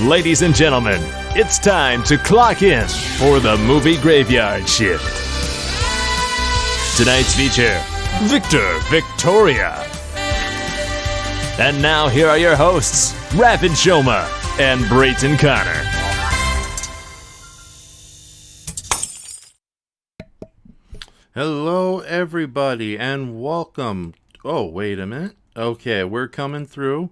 Ladies and gentlemen, it's time to clock in for the movie graveyard shift. Tonight's feature, Victor Victoria. And now here are your hosts, Rapid Shoma and Brayton Connor. Hello, everybody, and welcome. Oh, wait a minute. Okay, we're coming through.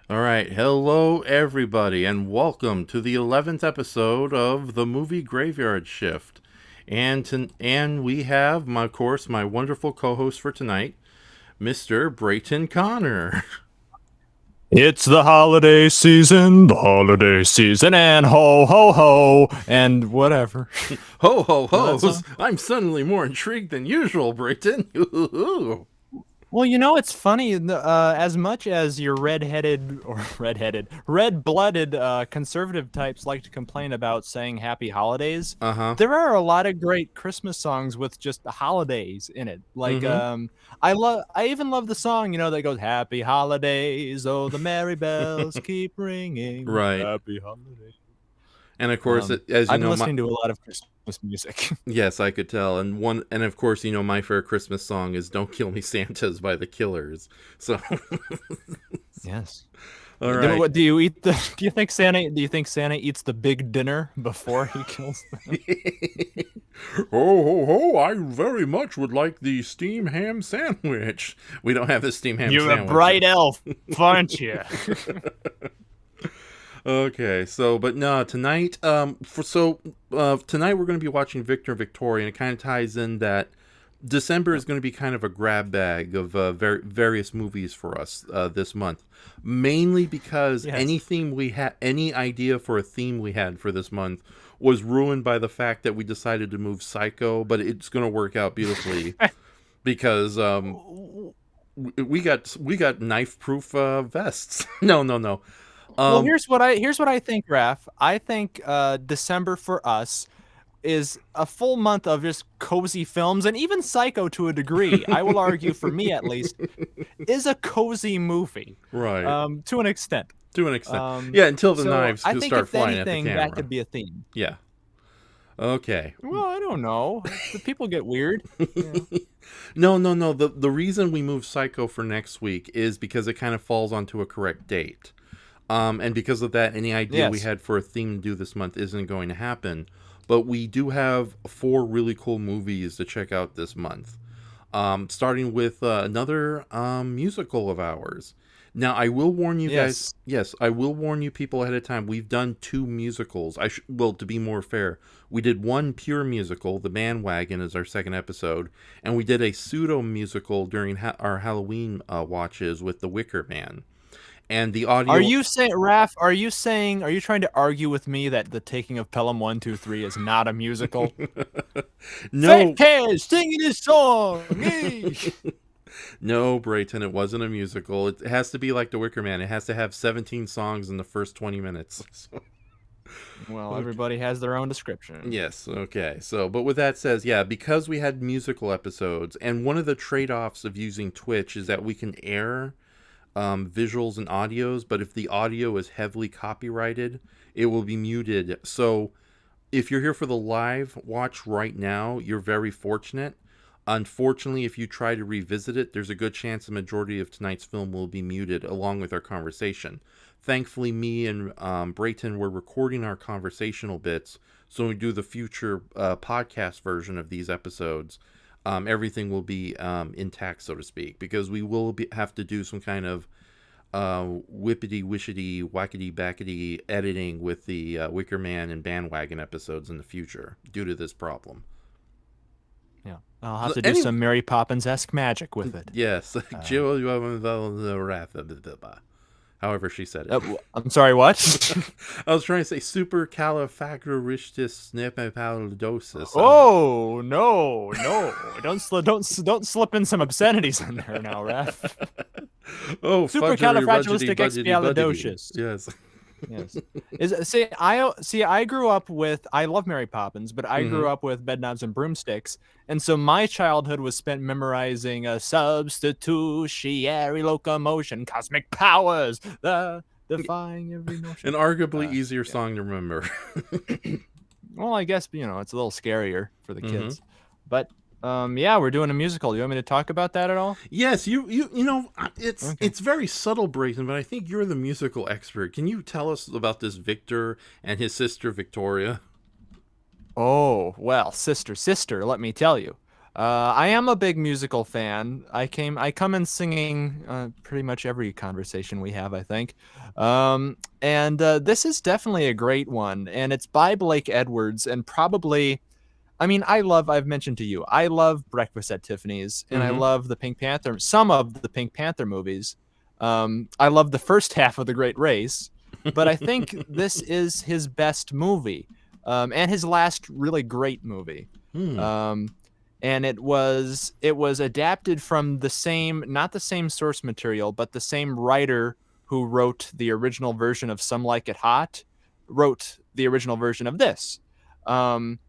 All right, hello, everybody, and welcome to the 11th episode of the movie Graveyard Shift. And we have, of course, my wonderful co-host for tonight, Mr. Brayton Connor. It's the holiday season, and ho, ho, ho, and whatever. Ho, ho, ho. I'm suddenly more intrigued than usual, Brayton. Well, you know, it's funny, as much as your red-blooded conservative types like to complain about saying happy holidays, there are a lot of great Christmas songs with just the holidays in it. Like, I even love the song, you know, that goes, happy holidays, oh, the merry bells keep ringing. Right. Happy holidays. And of course, as you I'm know, listening to a lot of Christmas music. Yes, I could tell. And of course, you know, my favorite Christmas song is "Don't Kill Me, Santas" by the Killers. So, yes. All right. What do you eat? Do you think Santa eats the big dinner before he kills them? Ho, ho, ho! I very much would like the steam ham sandwich. We don't have the steam ham sandwich. You're a bright elf, aren't you? Okay, so but no, tonight tonight we're going to be watching Victor Victoria, and it kind of ties in that December is going to be kind of a grab bag of various movies for us this month, mainly because any idea for a theme we had for this month was ruined by the fact that we decided to move Psycho, but it's going to work out beautifully because we got knife-proof vests. No. Well, here's what I think, Raph. I think December for us is a full month of just cozy films, and even Psycho to a degree, I will argue, for me at least, is a cozy movie. Right. To an extent. Yeah, until the knives start flying at the camera. I think that could be a theme. Yeah. Okay. Well, I don't know. The people get weird. Yeah. No. The reason we moved Psycho for next week is because it kind of falls onto a correct date. And because of that, any idea we had for a theme to do this month isn't going to happen. But we do have 4 really cool movies to check out this month. Starting with another musical of ours. Now, I will warn you guys. Yes, I will warn you people ahead of time. We've done 2 musicals. Well, to be more fair, we did one pure musical, The Bandwagon, as our second episode. And we did a pseudo musical during our Halloween watches with The Wicker Man. And the audio. Are you saying, Raph? Are you trying to argue with me that The Taking of Pelham 1, 2, 3 is not a musical? No. Faith Cares singing his song. No, Brayton, it wasn't a musical. It has to be like The Wicker Man. It has to have 17 songs in the first 20 minutes. So. Well, okay. Everybody has their own description. Yes, okay. So, but with that says, because we had musical episodes, and one of the trade-offs of using Twitch is that we can air visuals and audios, but if the audio is heavily copyrighted, it will be muted. So if you're here for the live watch right now, you're very fortunate. Unfortunately, if you try to revisit it, there's a good chance the majority of tonight's film will be muted along with our conversation. Thankfully, me and Brayton were recording our conversational bits, so when we do the future podcast version of these episodes, everything will be intact, so to speak, because we will have to do some kind of whippity-wishity, whackity-backity editing with the Wicker Man and Bandwagon episodes in the future due to this problem. Yeah, I'll have to do some Mary Poppins-esque magic with it. Yes, however she said it. I'm sorry, what? I was trying to say supercalifragilisticexpialidocious. Oh, no. Don't slip in some obscenities in there now, Raph. Oh, supercalifragilisticexpialidocious. Yes. Yes. I grew up with, I love Mary Poppins, but I grew up with Bedknobs and Broomsticks, and so my childhood was spent memorizing a substitutionary locomotion, cosmic powers, the defying every notion. An arguably easier song to remember. Well, I guess, it's a little scarier for the kids. But yeah, we're doing a musical. You want me to talk about that at all? Yes, it's very subtle, Brayton, but I think you're the musical expert. Can you tell us about this Victor and his sister Victoria? Oh, well, sister, let me tell you. I am a big musical fan. I come in singing pretty much every conversation we have, I think. And this is definitely a great one, and it's by Blake Edwards, and probably, I've mentioned to you, I love Breakfast at Tiffany's, and I love some of the Pink Panther movies. I love the first half of The Great Race, but I think this is his best movie. And his last really great movie. And it was adapted from not the same source material, but the same writer who wrote the original version of Some Like It Hot wrote the original version of this. And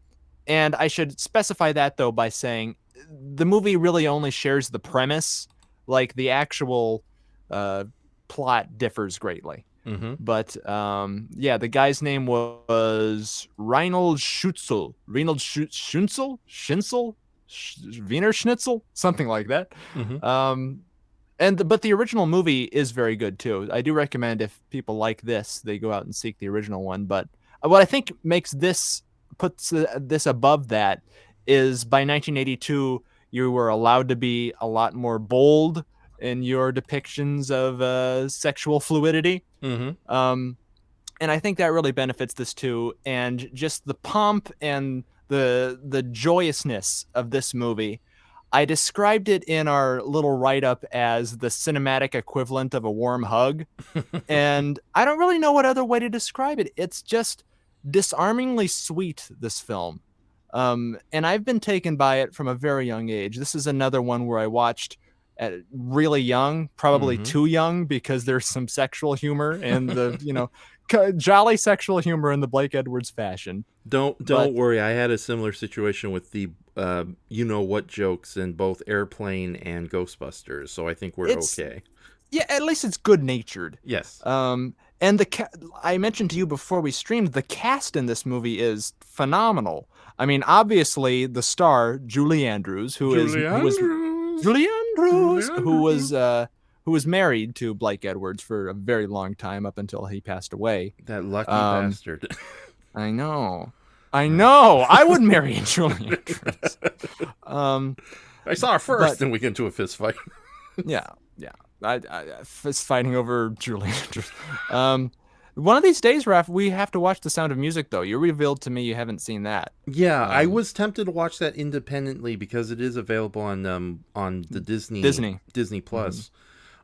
I should specify that, though, by saying the movie really only shares the premise. Like, the actual plot differs greatly. But yeah, the guy's name was Reinhold Schutzel. Wiener Schnitzel, something like that. But the original movie is very good too. I do recommend, if people like this, they go out and seek the original one. But what I think puts this above that is, by 1982, you were allowed to be a lot more bold in your depictions of sexual fluidity. And I think that really benefits this too. And just the pomp and the joyousness of this movie. I described it in our little write-up as the cinematic equivalent of a warm hug. And I don't really know what other way to describe it. It's just disarmingly sweet, this film. And I've been taken by it from a very young age. This is another one where I watched at really young, probably too young, because there's some sexual humor and the, jolly sexual humor in the Blake Edwards fashion. Don't worry. I had a similar situation with the what jokes in both Airplane and Ghostbusters, so I think we're okay. Yeah, at least it's good-natured. Yes. And I mentioned to you before we streamed, the cast in this movie is phenomenal. Obviously the star, Julie Andrews, who was married to Blake Edwards for a very long time, up until he passed away. That lucky bastard. I know. I would marry Julie Andrews. I saw her first, and we get into a fist fight. Yeah. I fist fighting over Julie Andrews. One of these days, Raph, we have to watch The Sound of Music, though. You revealed to me you haven't seen that. Yeah, I was tempted to watch that independently because it is available on the Disney Plus.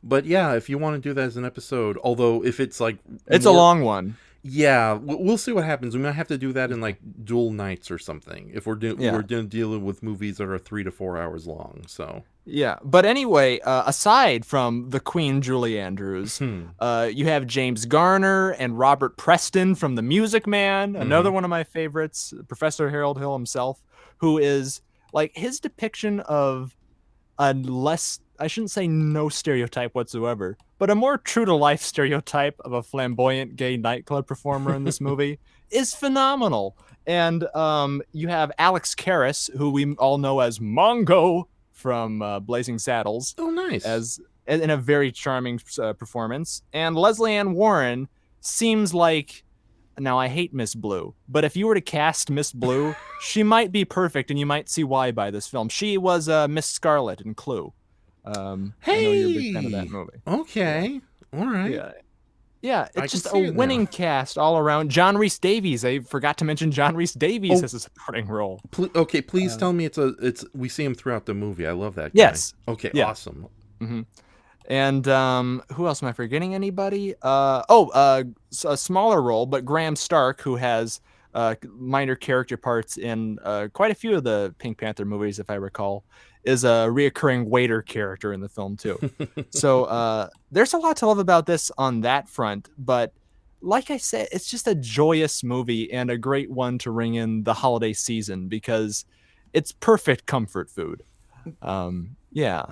But yeah, if you want to do that as an episode, although if it's like... It's a long one. Yeah, we'll see what happens. We might have to do that in like dual nights or something if we're dealing with movies that are 3 to 4 hours long. So yeah, but anyway, aside from the Queen Julie Andrews, you have James Garner and Robert Preston from The Music Man, another one of my favorites, Professor Harold Hill himself, who is like his depiction of a less, I shouldn't say no stereotype whatsoever, but a more true-to-life stereotype of a flamboyant gay nightclub performer in this movie is phenomenal. And you have Alex Karras, who we all know as Mongo from Blazing Saddles. Oh, nice. As in a very charming performance. And Leslie Ann Warren seems like... Now, I hate Miss Blue, but if you were to cast Miss Blue, she might be perfect, and you might see why by this film. She was Miss Scarlet in Clue. Hey! I know you're a big fan of that movie. Okay. All right. Yeah, it's just a winning cast all around. John Rhys Davies. I forgot to mention John Rhys Davies as a supporting role. Please tell me it's we see him throughout the movie. I love that guy. Yes. Okay, yeah. Awesome. And who else? Am I forgetting anybody? A smaller role, but Graham Stark, who has minor character parts in quite a few of the Pink Panther movies, if I recall, is a reoccurring waiter character in the film too. So there's a lot to love about this on that front. But like I said, it's just a joyous movie and a great one to ring in the holiday season because it's perfect comfort food. Yeah,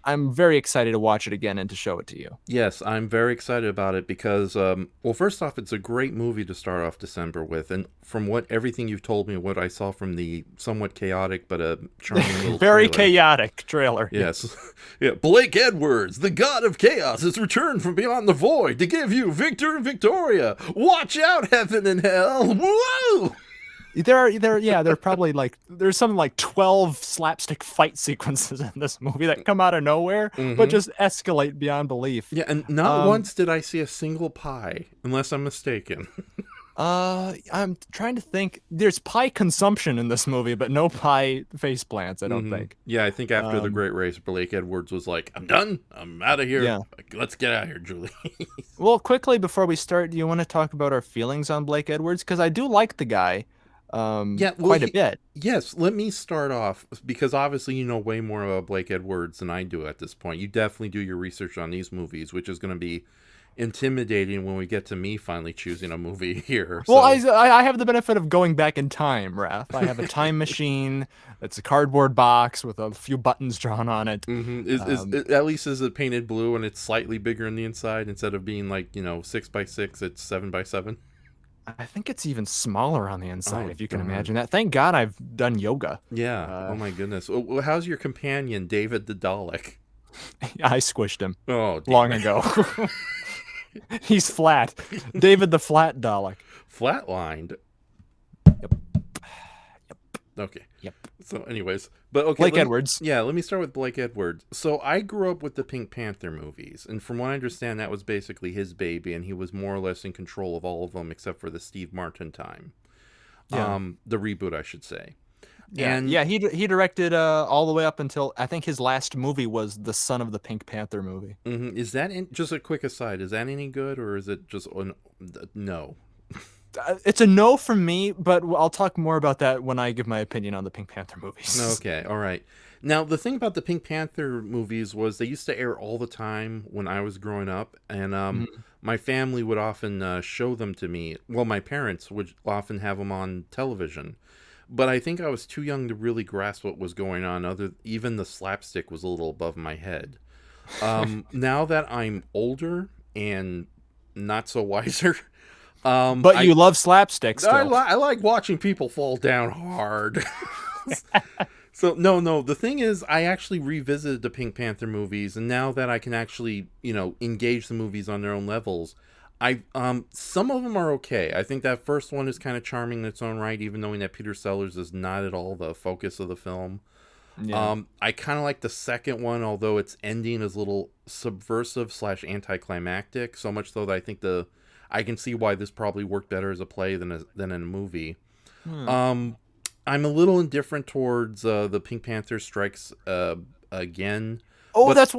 I'm very excited to watch it again and to show it to you. Yes, I'm very excited about it because, well, first off, it's a great movie to start off December with, and from everything you've told me, what I saw from the somewhat chaotic but a charming little very trailer. chaotic trailer. Yes, yeah. Blake Edwards, the god of chaos, has returned from beyond the void to give you Victor and Victoria. Watch out, heaven and hell! Whoa! There are probably there's something like 12 slapstick fight sequences in this movie that come out of nowhere, but just escalate beyond belief. Yeah, and not once did I see a single pie, unless I'm mistaken. I'm trying to think. There's pie consumption in this movie, but no pie face plants, I don't think. Yeah, I think after the Great Race, Blake Edwards was like, I'm done. I'm out of here. Yeah. Let's get out of here, Julie. Well, quickly before we start, do you want to talk about our feelings on Blake Edwards? Because I do like the guy. Quite a bit. Yes, let me start off, because obviously you know way more about Blake Edwards than I do at this point. You definitely do your research on these movies, which is going to be intimidating when we get to me finally choosing a movie here. Well, I have the benefit of going back in time, Raph. I have a time machine. It's a cardboard box with a few buttons drawn on it. At least is it painted blue and it's slightly bigger on the inside instead of being 6x6, it's 7x7? I think it's even smaller on the inside, if you can imagine that. Thank God I've done yoga. Yeah. Oh, my goodness. Well, how's your companion, David the Dalek? I squished him long ago. He's flat. David the Flat Dalek. Flatlined? Yep. Okay. Yep. So anyways, but okay. Blake Edwards. Let me start with Blake Edwards. So I grew up with the Pink Panther movies, and from what I understand, that was basically his baby, and he was more or less in control of all of them except for the Steve Martin time. Yeah. The reboot, I should say. Yeah, and he directed all the way up until I think his last movie was the Son of the Pink Panther movie. Is that just a quick aside? Is that any good, or is it just no? It's a no from me, but I'll talk more about that when I give my opinion on the Pink Panther movies. Okay, all right. Now, the thing about the Pink Panther movies was they used to air all the time when I was growing up, and my family would often show them to me. Well, my parents would often have them on television, but I think I was too young to really grasp what was going on. Even the slapstick was a little above my head. Now that I'm older and not so wiser... but you love slapstick still. I like watching people fall down hard. So no. The thing is, I actually revisited the Pink Panther movies, and now that I can actually, engage the movies on their own levels, some of them are okay. I think that first one is kind of charming in its own right, even knowing that Peter Sellers is not at all the focus of the film. Yeah. I kind of like the second one, although its ending is a little subversive / anticlimactic. So much so that I think I can see why this probably worked better as a play than in a movie. I'm a little indifferent towards the Pink Panther Strikes Again. Oh, that's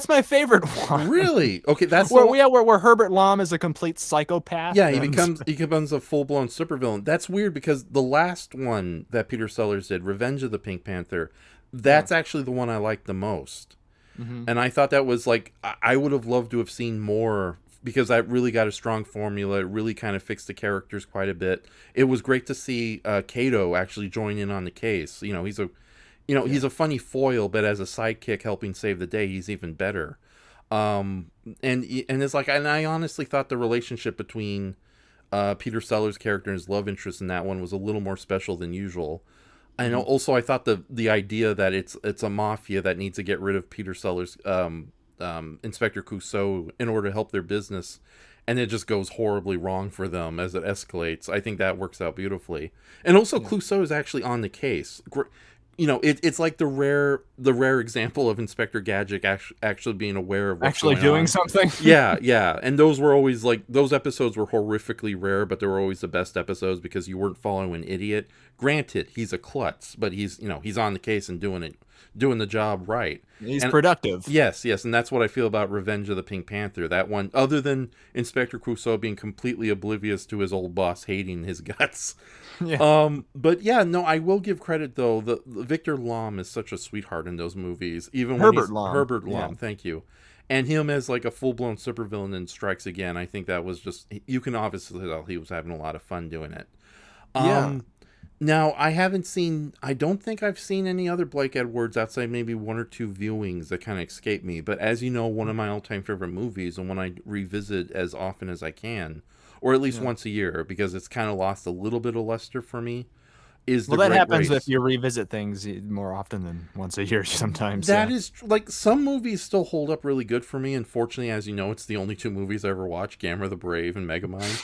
my favorite one. Really? Okay, that's where Herbert Lom is a complete psychopath. Yeah, he becomes a full-blown supervillain. That's weird because the last one that Peter Sellers did, Revenge of the Pink Panther, that's actually the one I liked the most. Mm-hmm. And I thought that was I would have loved to have seen more, because that really got a strong formula. It really kind of fixed the characters quite a bit. It was great to see Kato actually join in on the case. He's a funny foil, but as a sidekick helping save the day, he's even better. And I honestly thought the relationship between Peter Sellers' character and his love interest in that one was a little more special than usual. And also I thought the idea that it's a mafia that needs to get rid of Peter Sellers' Inspector Clouseau in order to help their business, and it just goes horribly wrong for them as it escalates. I think that works out beautifully. And also Clouseau is actually on the case. It's like the rare example of Inspector Gadget actually being aware of what's actually going doing on. something. Yeah. And those were always those episodes were horrifically rare, but they were always the best episodes because you weren't following an idiot. Granted, he's a klutz, but he's on the case and doing the job right. He's productive. Yes, and that's what I feel about Revenge of the Pink Panther. That one, other than Inspector Clouseau being completely oblivious to his old boss hating his guts. Yeah. But yeah, no, I will give credit though. The Victor Lom is such a sweetheart in those movies. Even Herbert Lom, yeah. Thank you. And him as a full-blown supervillain in Strikes Again, I think that was just, you can obviously tell he was having a lot of fun doing it. Now, I don't think I've seen any other Blake Edwards outside maybe one or two viewings that kind of escape me. But as you know, one of my all-time favorite movies, and one I revisit as often as I can, or at least Yeah. once a year, because it's kind of lost a little bit of luster for me, is Well, The that Great happens if Race. you revisit things more often than once a year sometimes. That Yeah. is, like, some movies still hold up really good for me. Unfortunately, as you know, it's the only two movies I ever watched, Gamera the Brave and Megamind.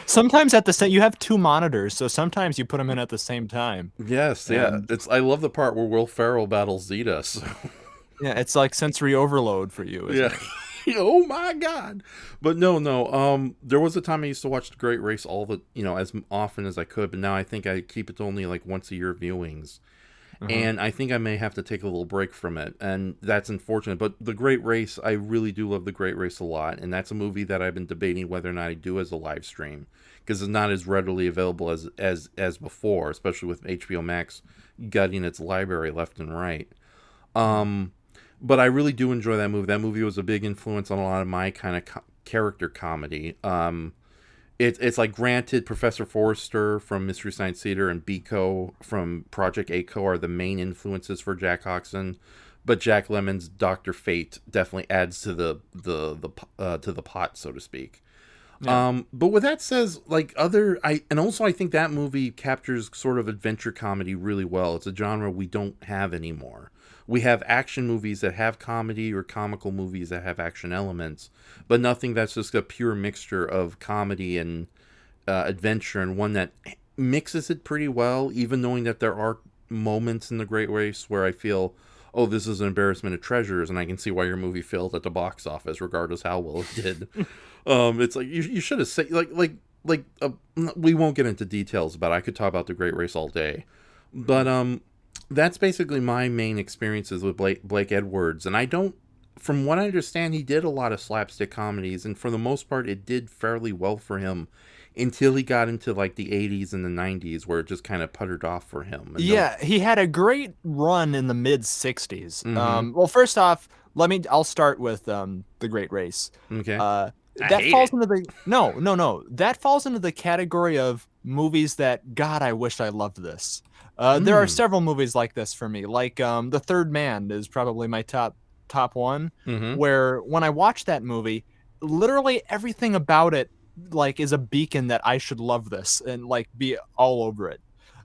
Sometimes at the same, you have two monitors, so sometimes you put them in at the same time. Yes, yeah. And I love the part where Will Ferrell battles Zeta. So. yeah, it's like sensory overload for you, isn't Yeah. it? Oh my God. But no. There was a time I used to watch The Great Race as often as I could, but now I think I keep it to only like once a year viewings. Uh-huh. And I think I may have to take a little break from it, and that's unfortunate. But The Great Race, I really do love The Great Race a lot, and that's a movie that I've been debating whether or not I do as a live stream, because it's not as readily available as before, especially with HBO Max gutting its library left and right. Um, but I really do enjoy that movie. That movie was a big influence on a lot of my kind of character comedy. It's like, granted, Professor Forrester from Mystery Science Theater and Biko from Project A-ko are the main influences for Jack Hodgson, but Jack Lemmon's Dr. Fate definitely adds to the pot, so to speak. Yeah. But with that says, like, I think that movie captures sort of adventure comedy really well. It's a genre we don't have anymore. We have action movies that have comedy, or comical movies that have action elements, but nothing that's just a pure mixture of comedy and adventure, and one that mixes it pretty well, even knowing that there are moments in The Great Race where I feel, oh, this is an embarrassment of treasures, and I can see why your movie failed at the box office, regardless how well it did. It's like, you should have said, we won't get into details about it. I could talk about The Great Race all day, but that's basically my main experiences with Blake Edwards. And from what I understand, he did a lot of slapstick comedies, and for the most part, it did fairly well for him until he got into like the 80s and the 90s, where it just kind of puttered off for him. Yeah, he had a great run in the mid 60s. Mm-hmm. Well, first off, I'll start with The Great Race. Okay. That falls into the no. That falls into the category of movies that, God, I wish I loved this. There are several movies like this for me. Like The Third Man is probably my top one. Mm-hmm. Where when I watch that movie, literally everything about it like is a beacon that I should love this and like be all over it.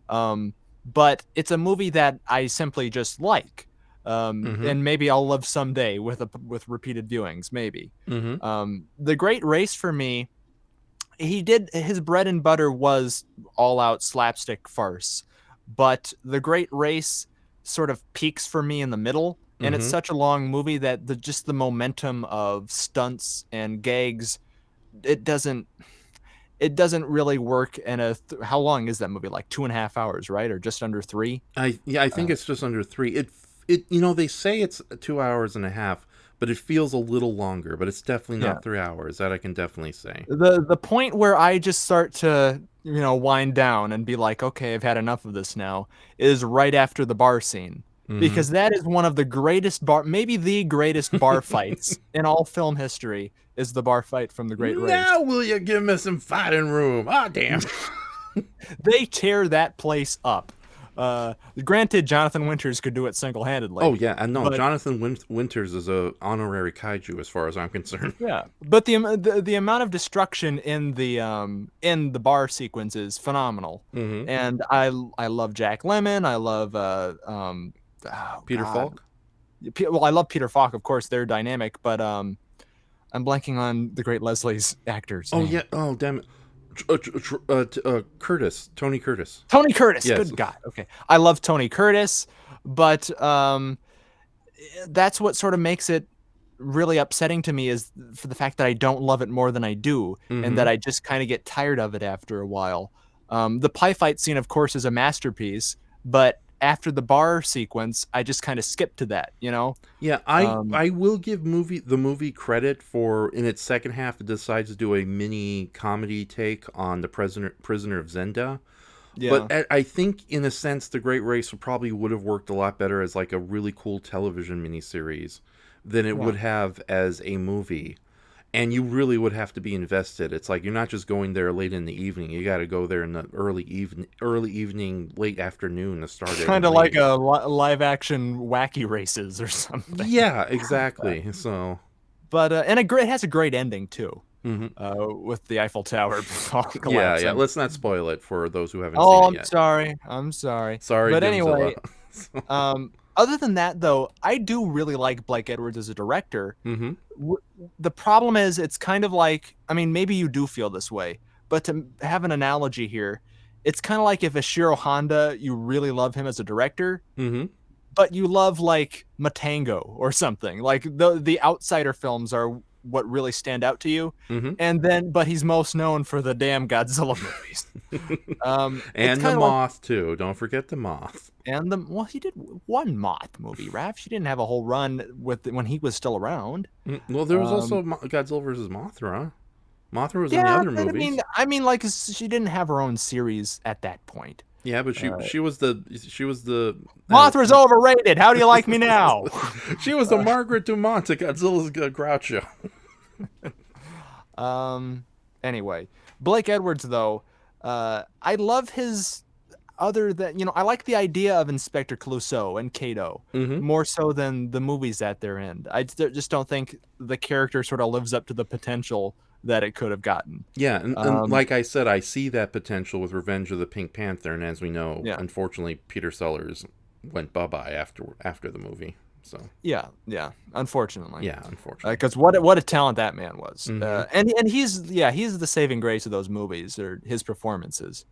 But it's a movie that I simply just like. And maybe I'll love someday with repeated viewings, maybe. The Great Race for me, his bread and butter was all out slapstick farce, but The Great Race sort of peaks for me in the middle, and it's such a long movie that just the momentum of stunts and gags, it doesn't really work in how long is that movie? Like 2.5 hours, right? Or just under 3? I think it's just under 3. They say it's 2 hours and a half, but it feels a little longer, but it's definitely not 3 hours. That I can definitely say. The point where I just start to, wind down and be like, okay, I've had enough of this now, is right after the bar scene. Because that is one of the greatest maybe the greatest bar fights in all film history, is the bar fight from The Great Race. Now will you give me some fighting room? Ah, damn. They tear that place up. Granted, Jonathan Winters could do it single-handedly. Oh yeah, and no, Jonathan Winters is a honorary kaiju as far as I'm concerned. Yeah, but the amount of destruction in the bar sequence is phenomenal. And I love Jack Lemmon. I love Peter Falk. Well, I love Peter Falk, of course. They're dynamic, but I'm blanking on the great Leslie's actors. Oh yeah. Oh damn it. Tony Curtis. Tony Curtis. Yes. Good God. Okay. I love Tony Curtis, but that's what sort of makes it really upsetting to me, is for the fact that I don't love it more than I do, and that I just kind of get tired of it after a while. The pie fight scene, of course, is a masterpiece, but after the bar sequence, I just kind of skip to that, Yeah, I will give the movie credit for, in its second half, it decides to do a mini comedy take on the prisoner of Zenda. Yeah. But I think, in a sense, The Great Race would have worked a lot better as like a really cool television miniseries than it would have as a movie. And you really would have to be invested. It's like you're not just going there late in the evening. You got to go there in the early evening, late afternoon to start it. Kind of like a live action Wacky Races or something. Yeah, exactly. So, but and it has a great ending too. With the Eiffel Tower collapsing. Yeah. Let's not spoil it for those who haven't seen it yet. I'm sorry. Sorry, but Gimzilla. Anyway, other than that, though, I do really like Blake Edwards as a director. The problem is, it's kind of like, I mean, maybe you do feel this way, but to have an analogy here, it's kind of like if Ishiro Honda, you really love him as a director, but you love like Matango or something. Like the Outsider films are what really stand out to you, but he's most known for the damn Godzilla movies. And the Moth too. Don't forget the Moth. And he did one Moth movie, Raph. She didn't have a whole run when he was still around. Well, there was also Godzilla versus Mothra. Mothra was in the other movies. I mean, like, she didn't have her own series at that point. Yeah, but she was the Mothra's overrated. How do you like me now? She was the Margaret Dumont to Godzilla's Groucho. Anyway, Blake Edwards, though, I love his I like the idea of Inspector Clouseau and Kato more so than the movies at their end. I just don't think the character sort of lives up to the potential that it could have gotten. Yeah, and like I said, I see that potential with Revenge of the Pink Panther, and as we know, unfortunately, Peter Sellers went bye-bye after the movie. So yeah, unfortunately. Because what a talent that man was, and he's the saving grace of those movies, or his performances.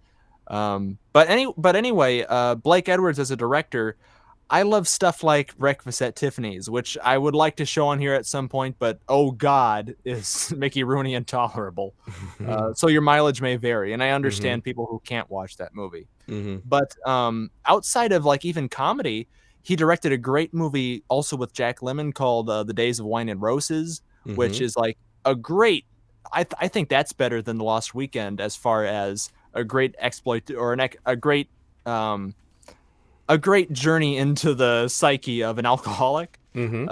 But anyway, Blake Edwards as a director, I love stuff like Breakfast at Tiffany's, which I would like to show on here at some point, but oh God, is Mickey Rooney intolerable. So your mileage may vary, and I understand people who can't watch that movie. But outside of like even comedy, he directed a great movie also with Jack Lemmon called The Days of Wine and Roses, which is like a great. I think that's better than The Lost Weekend as far as a great exploit or a great journey into the psyche of an alcoholic, and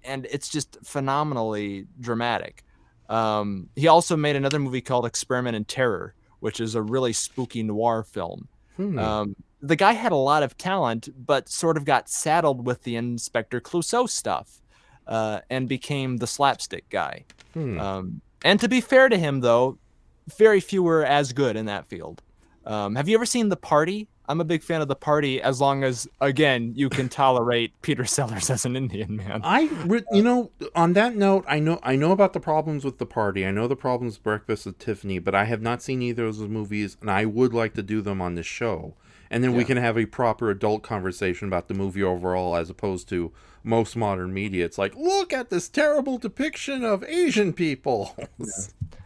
it's just phenomenally dramatic. He also made another movie called Experiment in Terror, which is a really spooky noir film. The guy had a lot of talent, but sort of got saddled with the Inspector Clouseau stuff, and became the slapstick guy. And to be fair to him, though, very few were as good in that field. Have you ever seen The Party? I'm a big fan of The Party, as long as, again, you can tolerate Peter Sellers as an Indian man. On that note, I know about the problems with The Party. I know the problems with Breakfast at Tiffany, but I have not seen either of those movies, and I would like to do them on this show. And then we can have a proper adult conversation about the movie overall, as opposed to most modern media. It's like, look at this terrible depiction of Asian people.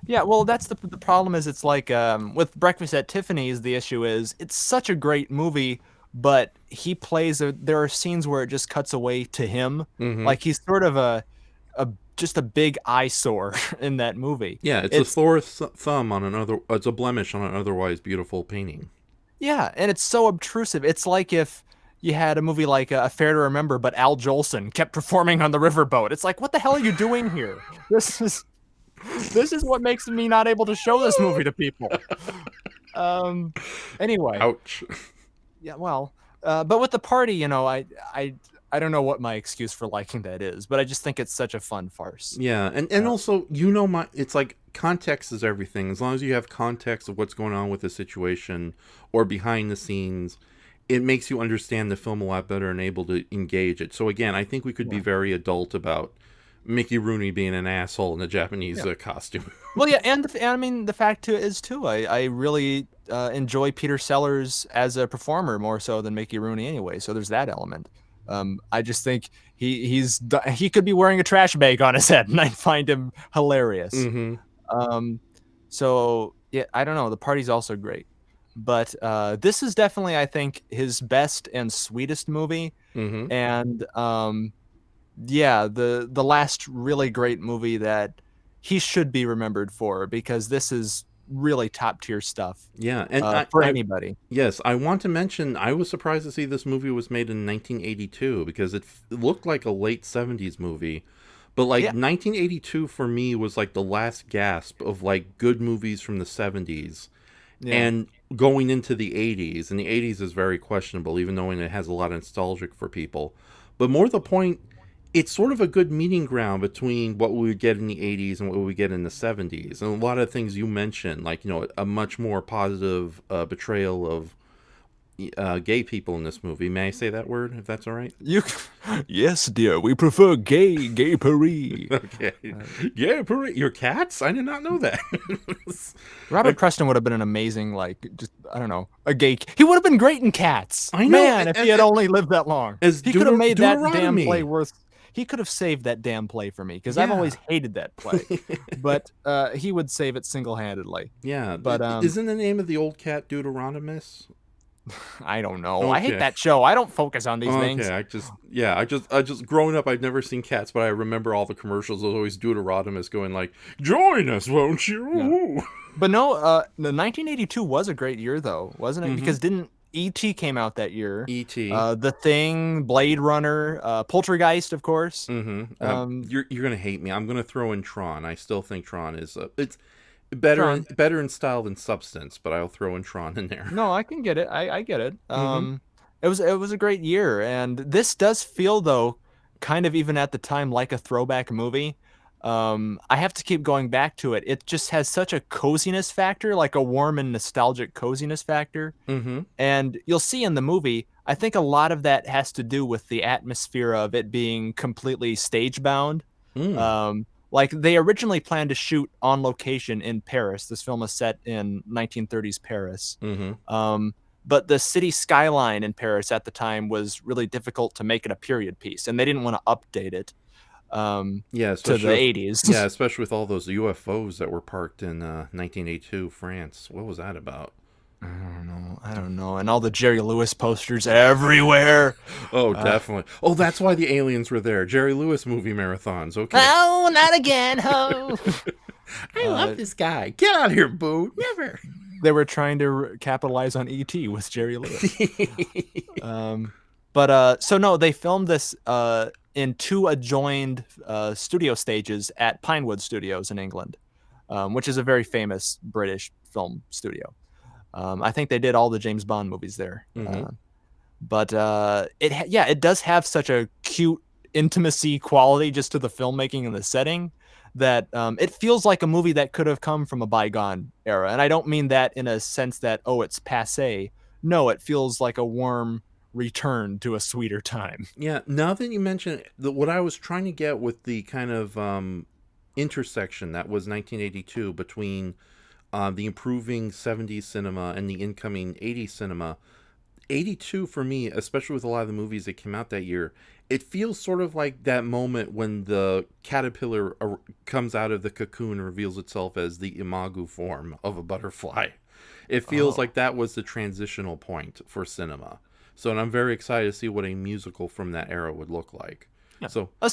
Yeah, well, that's the problem is it's like with Breakfast at Tiffany's, the issue is it's such a great movie, but he plays there are scenes where it just cuts away to him. Like he's sort of just a big eyesore in that movie. Yeah, it's a sore thumb on it's a blemish on an otherwise beautiful painting. Yeah, and it's so obtrusive. It's like if you had a movie like Affair to Remember, but Al Jolson kept performing on the riverboat. It's like, what the hell are you doing here? This is what makes me not able to show this movie to people. Anyway. Ouch. Yeah, well, but with The Party, I don't know what my excuse for liking that is, but I just think it's such a fun farce. Yeah, and also, it's like context is everything. As long as you have context of what's going on with the situation or behind the scenes, it makes you understand the film a lot better and able to engage it. So again, I think we could be very adult about Mickey Rooney being an asshole in a Japanese costume. Well, yeah, and I mean, the fact is, too, I really enjoy Peter Sellers as a performer more so than Mickey Rooney anyway, so there's that element. I just think he could be wearing a trash bag on his head, and I find him hilarious. So, yeah, I don't know. The Party's also great. But this is definitely, I think, his best and sweetest movie. And yeah, the last really great movie that he should be remembered for, because this is really top tier stuff. Yeah, and for anybody. Yes, I want to mention, I was surprised to see this movie was made in 1982, because it looked like a late 70s movie, But like Yeah. 1982 for me was like the last gasp of like good movies from the 70s Yeah. and going into the 80s. And the 80s is very questionable, even though it has a lot of nostalgic for people. But more the point, it's sort of a good meeting ground between what we would get in the 80s and what we would get in the 70s. And a lot of things you mentioned, like, you know, a much more positive portrayal of gay people in this movie. May I say that word, if that's all right? You, yes, dear. We prefer gay Paris. Okay. Yeah, your cats? I did not know that. Robert Preston would have been an amazing, like, just I don't know, a gay. He would have been great in Cats. I know, Man, if he had only lived that long, as he could have made that damn Deuteronomy. play worth. He could have saved that damn play for me because I've Yeah. always hated that play, but he would save it single-handedly. Yeah, But isn't the name of the old cat Deuteronomus? I don't know. Okay. I hate that show. I don't focus on these things. Okay, I just growing up, I'd never seen Cats, but I remember all the commercials. There was always Deuteronomus going like, "Join us, won't you?" Yeah. But no, the 1982 was a great year though, wasn't it? Because didn't E.T. came out that year? E.T. The Thing, Blade Runner, Poltergeist, of course. You're gonna hate me. I'm gonna throw in Tron. I still think Tron is it's better in style than substance, but I'll throw in Tron in there. No, I can get it. I get it. It was a great year, and this does feel though, kind of even at the time like a throwback movie. I have to keep going back to it. It just has such a coziness factor, like a warm and nostalgic coziness factor. And you'll see in the movie, I think a lot of that has to do with the atmosphere of it being completely stage bound. Like they originally planned to shoot on location in Paris. This film is set in 1930s Paris. But the city skyline in Paris at the time was really difficult to make it a period piece, and they didn't want to update it to the 80s. Yeah, especially with all those UFOs that were parked in 1982 France. What was that about? I don't know. And all the Jerry Lewis posters everywhere. Oh, definitely. Oh, that's why the aliens were there. Jerry Lewis movie marathons. Okay. Oh, not again, ho. I love this guy. Get out of here, boo. Never. They were trying to capitalize on E.T. with Jerry Lewis. So no, they filmed this in two adjoined studio stages at Pinewood Studios in England, which is a very famous British film studio. I think they did all the James Bond movies there. But it does have such a cute intimacy quality just to the filmmaking and the setting that it feels like a movie that could have come from a bygone era. And I don't mean that in a sense that, oh, it's passé. No, it feels like a warm return to a sweeter time. Yeah, now that you mention it, what I was trying to get with the kind of intersection that was 1982 between the improving 70s cinema and the incoming 80s cinema, 82 for me, especially with a lot of the movies that came out that year, it feels sort of like that moment when the caterpillar comes out of the cocoon and reveals itself as the imago form of a butterfly. It feels like that was the transitional point for cinema. So, and I'm very excited to see what a musical from that era would look like. Yeah. So a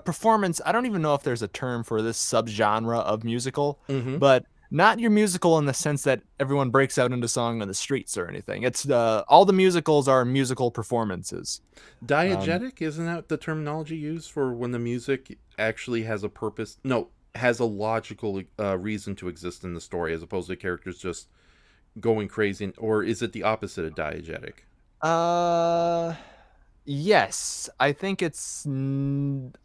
performance. I don't even know if there's a term for this subgenre of musical, but not your musical in the sense that everyone breaks out into song on the streets or anything. It's all the musicals are musical performances. Diegetic, isn't that the terminology used for when the music actually has a purpose? No, has a logical reason to exist in the story, as opposed to characters just going crazy. Or is it the opposite of diegetic? Yes, I think it's diegetic.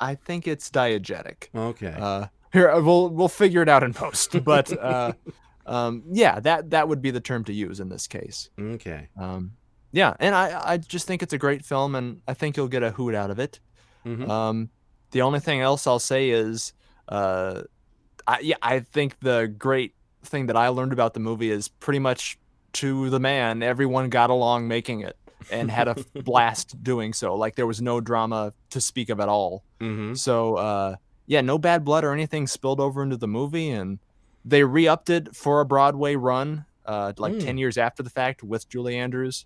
Okay. Here we'll figure it out in post, but yeah, that would be the term to use in this case. Okay. Yeah, and I just think it's a great film, and I think you'll get a hoot out of it. The only thing else I'll say is, I think the great thing that I learned about the movie is pretty much to the man, everyone got along making it and had a blast doing so. Like there was no drama to speak of at all. So no bad blood or anything spilled over into the movie, and they re-upped it for a Broadway run 10 years after the fact with Julie Andrews.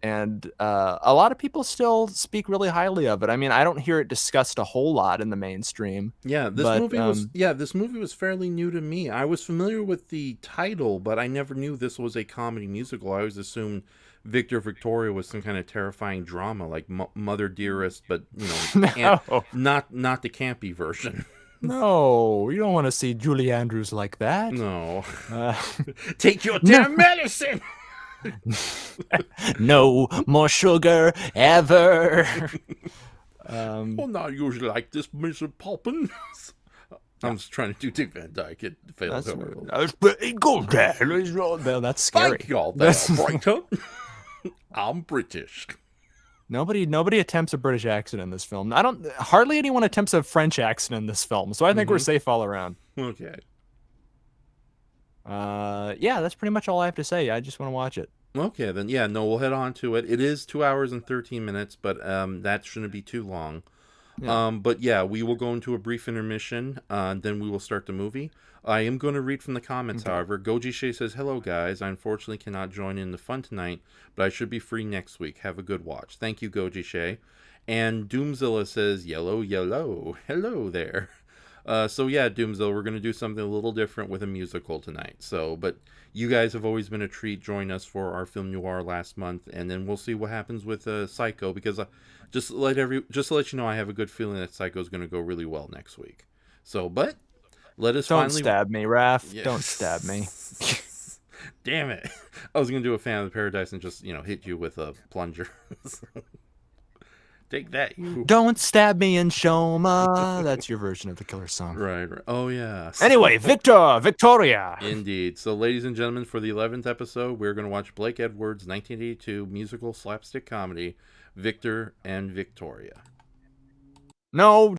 And a lot of people still speak really highly of it. I mean, I don't hear it discussed a whole lot in the mainstream. Yeah, this movie was fairly new to me. I was familiar with the title, but I never knew this was a comedy musical. I always assumed Victoria was some kind of terrifying drama, like Mother Dearest, but not the campy version. No, you don't want to see Julie Andrews like that. No. Take your damn medicine. No more sugar ever. Well, not usually like this, Mr. Poppins. I was trying to do Dick Van Dyke. It failed. That's pretty good, Dad. That's scary. Thank y'all, Brighton. I'm British. Nobody attempts a British accent in this film. Hardly anyone attempts a French accent in this film, so I think we're safe all around. Okay. Yeah, that's pretty much all I have to say. I just want to watch it. Okay, then we'll head on to it. It is 2 hours and 13 minutes, but that shouldn't be too long. Yeah. But yeah, we will go into a brief intermission, then we will start the movie. I am going to read from the comments, however. Goji Shay says, "Hello guys, I unfortunately cannot join in the fun tonight, but I should be free next week. Have a good watch." Thank you, Goji Shay. And Doomzilla says, "Yellow, hello there." So yeah, Doomzilla, we're going to do something a little different with a musical tonight. But you guys have always been a treat. Join us for our film noir last month, and then we'll see what happens with Psycho, because just to let you know, I have a good feeling that Psycho is going to go really well next week. But let us Don't stab me, Raph. Yeah. Don't stab me. Damn it. I was going to do a Fan of the Paradise and just, hit you with a plunger. Take that, you. Don't stab me in Shoma. That's your version of the Killer song. Right. Oh, yeah. Anyway, Victoria. Indeed. So, ladies and gentlemen, for the 11th episode, we're going to watch Blake Edwards' 1982 musical slapstick comedy, Victor and Victoria. No,